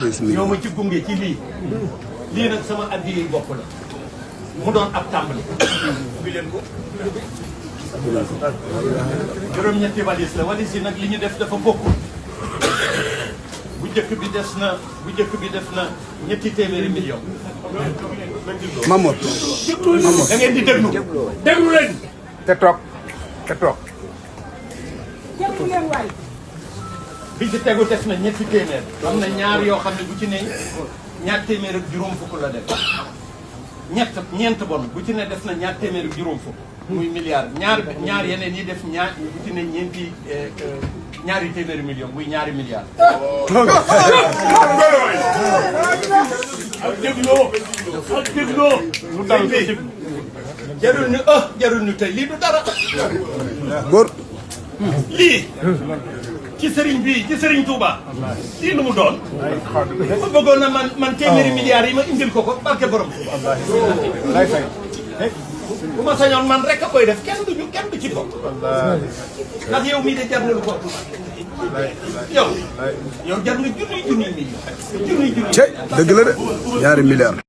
ñoo ma ci gunge ci lii nag sama addi bopp la mu doon ab tàmbali bi leen ko juróom-ñetti valise la valise yi nag li ñu def dafa bokkul bu njëkk bi def na ñetti téeméeri million Mamour da ngeen di déglu leen te toog bi ci tegu def na ñetti téeméer am na ñaar yoo xam ne bu ci ne ñaar téeméer ak juróom fukk la def ñeent bon bu ci ne def na ñaar téeméer ak juróom fukk muy milliard ñaar yeneen yi def ñaar bu ci ne ñaari téeméeri million muy ñaari milliard ak dégloo mu dal jarul ñu tey lii du dara góor lii ci sëriñ bii ci sëriñ Touba lii lu mu doon ma bëggoon na man téeméeri milliards yi ma indil ko barke borom lay fay bu ma sañoon man rek a koy def kenn du ci bokk ndax yow mii de jar na lu bokk yow jar nga junniy million cey dëgg la de ñaari milliards